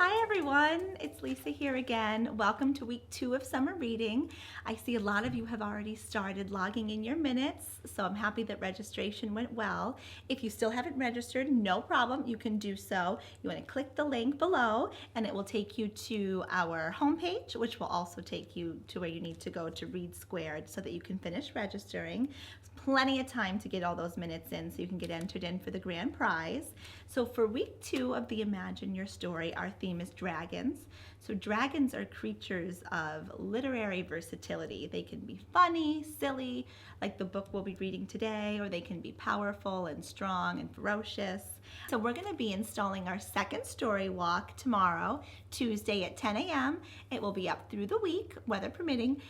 Hi everyone, it's Lisa here again. Welcome to week 2 of summer reading. I see a lot of you have already started logging in your minutes, so I'm happy that registration went well. If you still haven't registered, no problem, you can do so. You want to click the link below and it will take you to our homepage, which will also take you to where you need to go to read squared so that you can finish registering. Plenty of time to get all those minutes in so you can get entered in for the grand prize. So for week 2 of the Imagine Your Story, our theme is dragons. So dragons are creatures of literary versatility. They can be funny, silly, like the book we'll be reading today, or they can be powerful and strong and ferocious. So we're going to be installing our second story walk tomorrow, Tuesday at 10 a.m. It will be up through the week, weather permitting,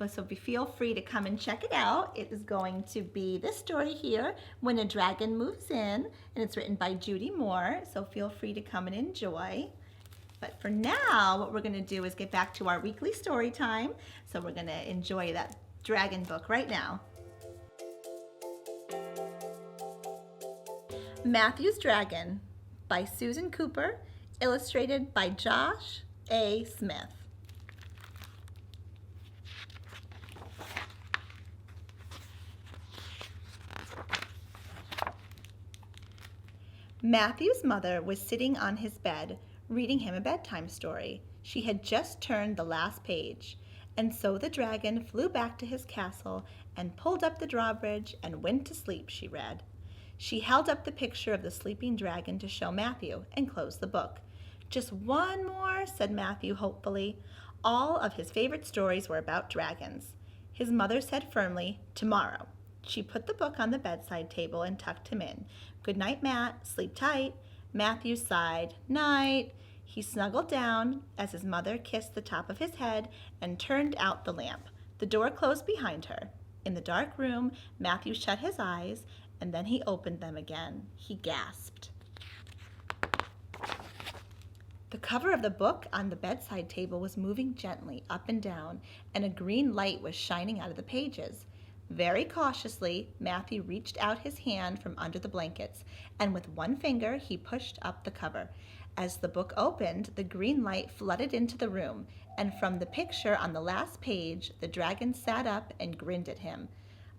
so feel free to come and check it out. It is going to be this story here, When a Dragon Moves In, and it's written by Judy Moore, so feel free to come and enjoy. But for now, what we're going to do is get back to our weekly story time, so we're going to enjoy that dragon book right now. Matthew's Dragon by Susan Cooper, illustrated by Josh A. Smith. Matthew's mother was sitting on his bed, reading him a bedtime story. She had just turned the last page, and so the dragon flew back to his castle and pulled up the drawbridge and went to sleep, she read. She held up the picture of the sleeping dragon to show Matthew and closed the book. Just one more, said Matthew hopefully. All of his favorite stories were about dragons. His mother said firmly, tomorrow. She put the book on the bedside table and tucked him in. Good night, Matt. Sleep tight. Matthew sighed. Night. He snuggled down as his mother kissed the top of his head and turned out the lamp. The door closed behind her. In the dark room, Matthew shut his eyes, and then he opened them again. He gasped. The cover of the book on the bedside table was moving gently up and down, and a green light was shining out of the pages. Very cautiously, Matthew reached out his hand from under the blankets, and with one finger he pushed up the cover. As the book opened, the green light flooded into the room, and from the picture on the last page, the dragon sat up and grinned at him.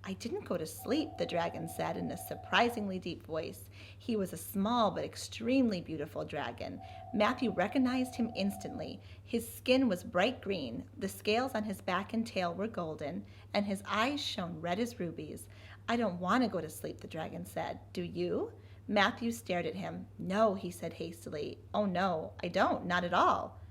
I didn't go to sleep, the dragon said in a surprisingly deep voice. He was a small but extremely beautiful dragon. Matthew recognized him instantly. His skin was bright green, the scales on his back and tail were golden, and his eyes shone red as rubies. I don't want to go to sleep, the dragon said. Do you? Matthew stared at him. No, he said hastily. Oh no, I don't, not at all.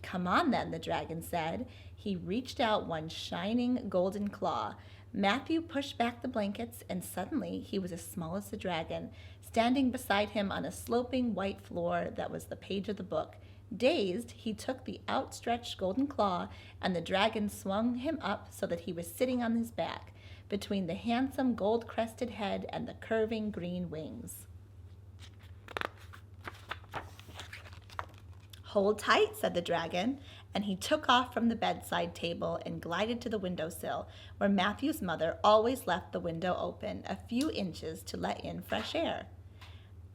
Come on then, the dragon said. He reached out one shining golden claw. Matthew pushed back the blankets, and suddenly he was as small as the dragon, standing beside him on a sloping white floor that was the page of the book. Dazed, he took the outstretched golden claw, and the dragon swung him up so that he was sitting on his back, between the handsome gold-crested head and the curving green wings. Hold tight, said the dragon, and he took off from the bedside table and glided to the windowsill, where Matthew's mother always left the window open a few inches to let in fresh air.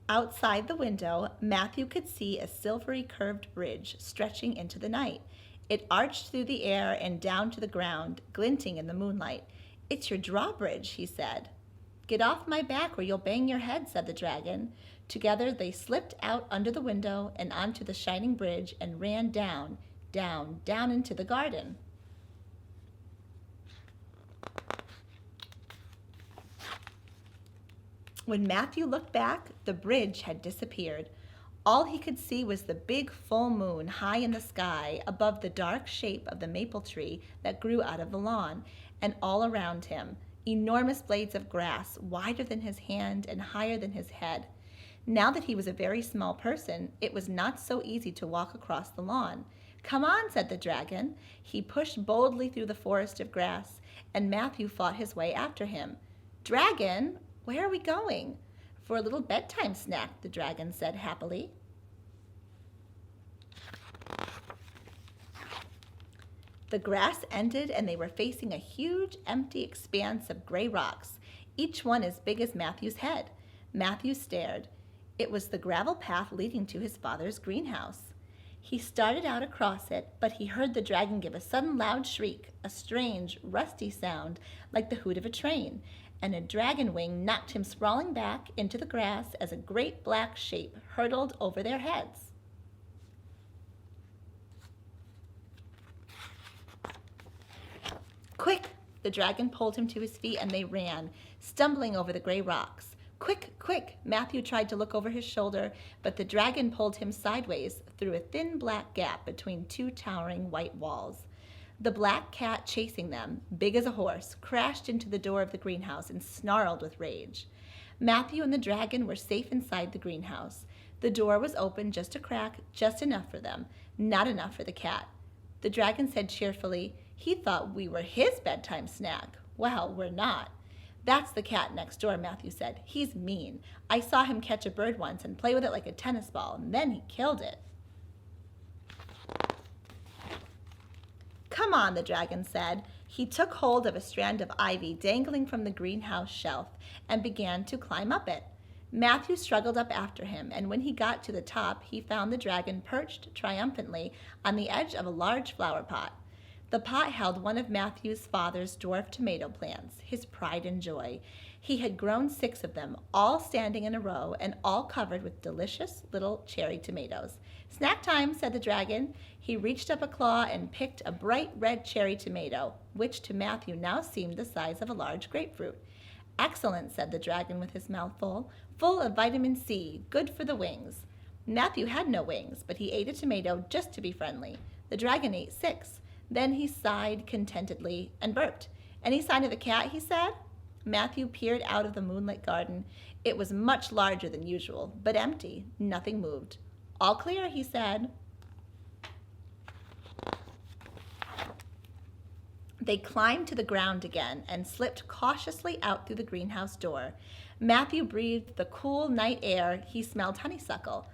Outside the window, Matthew could see a silvery curved bridge stretching into the night. It arched through the air and down to the ground, glinting in the moonlight. It's your drawbridge, he said. Get off my back or you'll bang your head, said the dragon. Together they slipped out under the window and onto the shining bridge and ran down, down, down into the garden. When Matthew looked back, the bridge had disappeared. All he could see was the big full moon high in the sky above the dark shape of the maple tree that grew out of the lawn, and all around him, enormous blades of grass wider than his hand and higher than his head. Now that he was a very small person, it was not so easy to walk across the lawn. Come on, said the dragon. He pushed boldly through the forest of grass, and Matthew fought his way after him. Dragon, where are we going? For a little bedtime snack, the dragon said happily. The grass ended, and they were facing a huge, empty expanse of gray rocks, each one as big as Matthew's head. Matthew stared. It was the gravel path leading to his father's greenhouse. He started out across it, but he heard the dragon give a sudden loud shriek, a strange, rusty sound like the hoot of a train, and a dragon wing knocked him sprawling back into the grass as a great black shape hurtled over their heads. Quick! The dragon pulled him to his feet and they ran, stumbling over the gray rocks. Quick, quick! Matthew tried to look over his shoulder, but the dragon pulled him sideways through a thin black gap between two towering white walls. The black cat chasing them, big as a horse, crashed into the door of the greenhouse and snarled with rage. Matthew and the dragon were safe inside the greenhouse. The door was open just a crack, just enough for them, not enough for the cat. The dragon said cheerfully, "He thought we were his bedtime snack. Well, we're not." "That's the cat next door," Matthew said. "He's mean. I saw him catch a bird once and play with it like a tennis ball, and then he killed it." "Come on," the dragon said. He took hold of a strand of ivy dangling from the greenhouse shelf and began to climb up it. Matthew struggled up after him, and when he got to the top, he found the dragon perched triumphantly on the edge of a large flower pot. The pot held one of Matthew's father's dwarf tomato plants, his pride and joy. He had grown 6 of them, all standing in a row and all covered with delicious little cherry tomatoes. "Snack time," said the dragon. He reached up a claw and picked a bright red cherry tomato, which to Matthew now seemed the size of a large grapefruit. "Excellent," said the dragon with his mouth full of vitamin C, good for the wings. Matthew had no wings, but he ate a tomato just to be friendly. The dragon ate 6. Then he sighed contentedly and burped. "Any sign of the cat?" he said. Matthew peered out of the moonlit garden. It was much larger than usual, but empty. Nothing moved. "All clear," he said. They climbed to the ground again and slipped cautiously out through the greenhouse door. Matthew breathed the cool night air. He smelled honeysuckle.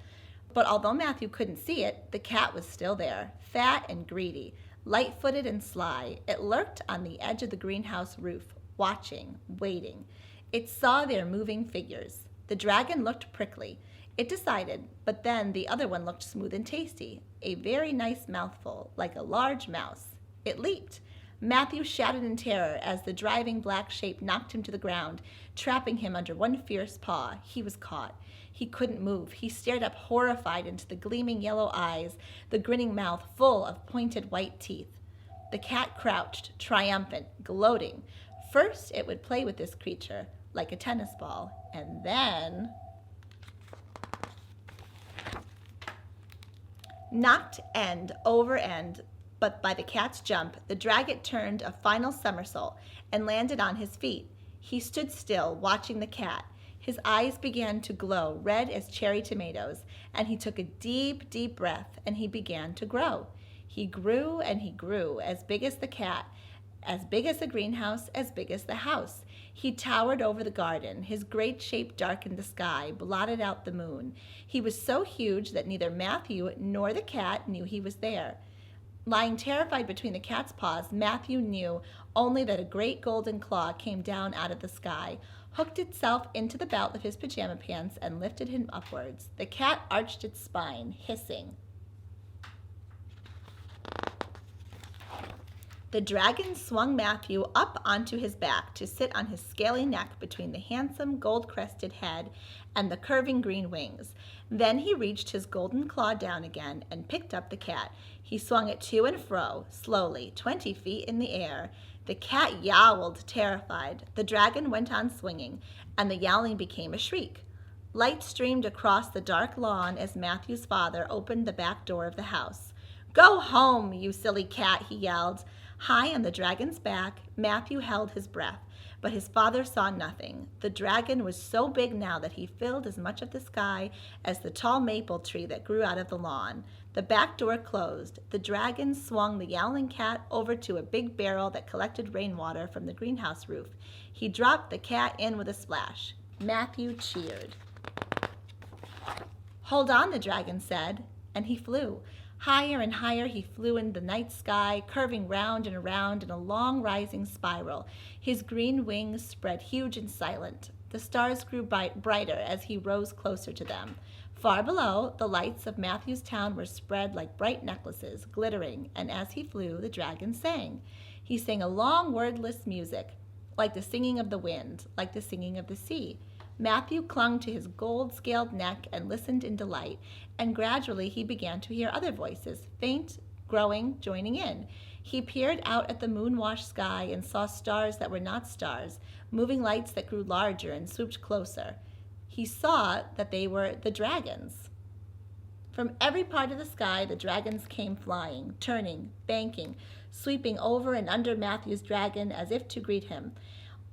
But although Matthew couldn't see it, the cat was still there, fat and greedy, light-footed and sly. It lurked on the edge of the greenhouse roof, watching, waiting. It saw their moving figures. The dragon looked prickly. It decided, but then the other one looked smooth and tasty, a very nice mouthful, like a large mouse. It leaped. Matthew shouted in terror as the driving black shape knocked him to the ground, trapping him under one fierce paw. He was caught. He couldn't move. He stared up horrified into the gleaming yellow eyes, the grinning mouth full of pointed white teeth. The cat crouched, triumphant, gloating. First it would play with this creature, like a tennis ball, and then knocked end over end. But by the cat's jump, the dragon turned a final somersault and landed on his feet. He stood still, watching the cat. His eyes began to glow, red as cherry tomatoes, and he took a deep, deep breath, and he began to grow. He grew and he grew, as big as the cat, as big as the greenhouse, as big as the house. He towered over the garden. His great shape darkened the sky, blotted out the moon. He was so huge that neither Matthew nor the cat knew he was there. Lying terrified between the cat's paws, Matthew knew only that a great golden claw came down out of the sky, hooked itself into the belt of his pajama pants, and lifted him upwards. The cat arched its spine, hissing. The dragon swung Matthew up onto his back to sit on his scaly neck between the handsome gold-crested head and the curving green wings. Then he reached his golden claw down again and picked up the cat. He swung it to and fro, slowly, 20 feet in the air. The cat yowled, terrified. The dragon went on swinging, and the yowling became a shriek. Light streamed across the dark lawn as Matthew's father opened the back door of the house. "Go home, you silly cat," he yelled. High on the dragon's back, Matthew held his breath, but his father saw nothing. The dragon was so big now that he filled as much of the sky as the tall maple tree that grew out of the lawn. The back door closed. The dragon swung the yowling cat over to a big barrel that collected rainwater from the greenhouse roof. He dropped the cat in with a splash. Matthew cheered. "Hold on," the dragon said, and he flew. Higher and higher he flew in the night sky, curving round and around in a long rising spiral. His green wings spread huge and silent. The stars grew brighter as he rose closer to them. Far below, the lights of Matthew's town were spread like bright necklaces, glittering, and as he flew, the dragon sang. He sang a long, wordless music, like the singing of the wind, like the singing of the sea. Matthew clung to his gold-scaled neck and listened in delight, and gradually he began to hear other voices, faint, growing, joining in. He peered out at the moon-washed sky and saw stars that were not stars, moving lights that grew larger and swooped closer. He saw that they were the dragons. From every part of the sky, the dragons came flying, turning, banking, sweeping over and under Matthew's dragon as if to greet him.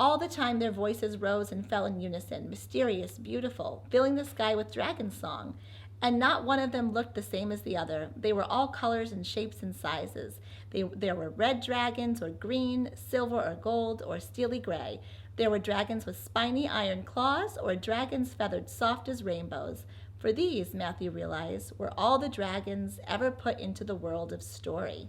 All the time their voices rose and fell in unison, mysterious, beautiful, filling the sky with dragon song. And not one of them looked the same as the other. They were all colors and shapes and sizes. There were red dragons, or green, silver or gold, or steely gray. There were dragons with spiny iron claws, or dragons feathered soft as rainbows. For these, Matthew realized, were all the dragons ever put into the world of story.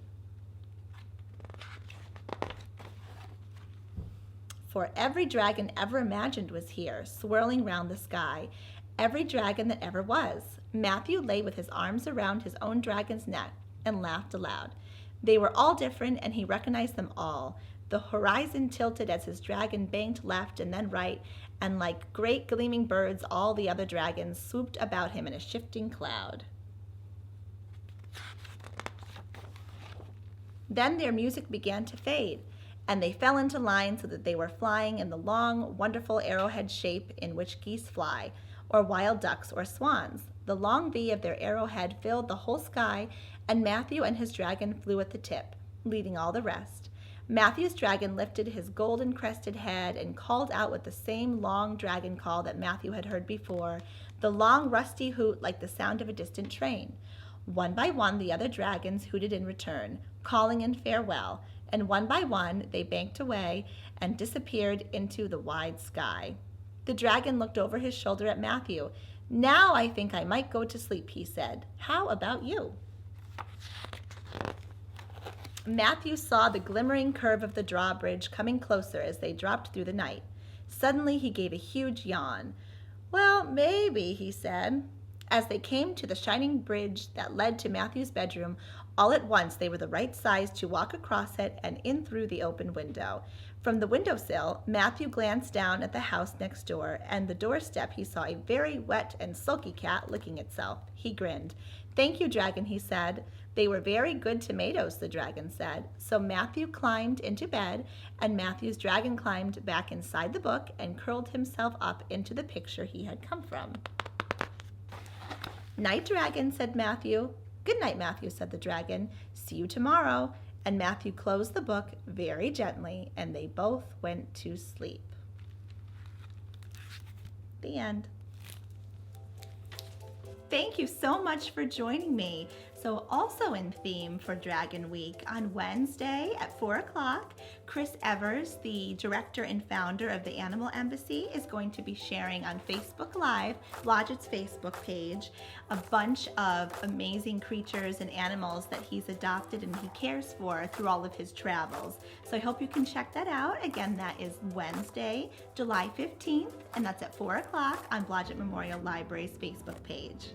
For every dragon ever imagined was here, swirling round the sky. Every dragon that ever was. Matthew lay with his arms around his own dragon's neck and laughed aloud. They were all different, and he recognized them all. The horizon tilted as his dragon banked left and then right, and like great gleaming birds, all the other dragons swooped about him in a shifting cloud. Then their music began to fade, and they fell into line so that they were flying in the long, wonderful arrowhead shape in which geese fly, or wild ducks or swans. The long V of their arrowhead filled the whole sky, and Matthew and his dragon flew at the tip, leading all the rest. Matthew's dragon lifted his golden-crested head and called out with the same long dragon call that Matthew had heard before, the long rusty hoot like the sound of a distant train. One by one the other dragons hooted in return, calling in farewell, and one by one they banked away and disappeared into the wide sky. The dragon looked over his shoulder at Matthew. "Now I think I might go to sleep," he said. "How about you?" Matthew saw the glimmering curve of the drawbridge coming closer as they dropped through the night. Suddenly he gave a huge yawn. "Well, maybe," he said. As they came to the shining bridge that led to Matthew's bedroom, all at once they were the right size to walk across it and in through the open window. From the windowsill, Matthew glanced down at the house next door, and the doorstep he saw a very wet and sulky cat licking itself. He grinned. "Thank you, dragon," he said. "They were very good tomatoes," the dragon said. So Matthew climbed into bed, and Matthew's dragon climbed back inside the book and curled himself up into the picture he had come from. "Night, dragon," said Matthew. "Good night, Matthew," said the dragon. "See you tomorrow." And Matthew closed the book very gently, and they both went to sleep. The end. Thank you so much for joining me. So also in theme for Dragon Week, on Wednesday at 4 o'clock, Chris Evers, the director and founder of the Animal Embassy, is going to be sharing on Facebook Live, Blodgett's Facebook page, a bunch of amazing creatures and animals that he's adopted and he cares for through all of his travels. So I hope you can check that out. Again, that is Wednesday, July 15th, and that's at 4 o'clock on Blodgett Memorial Library's Facebook page.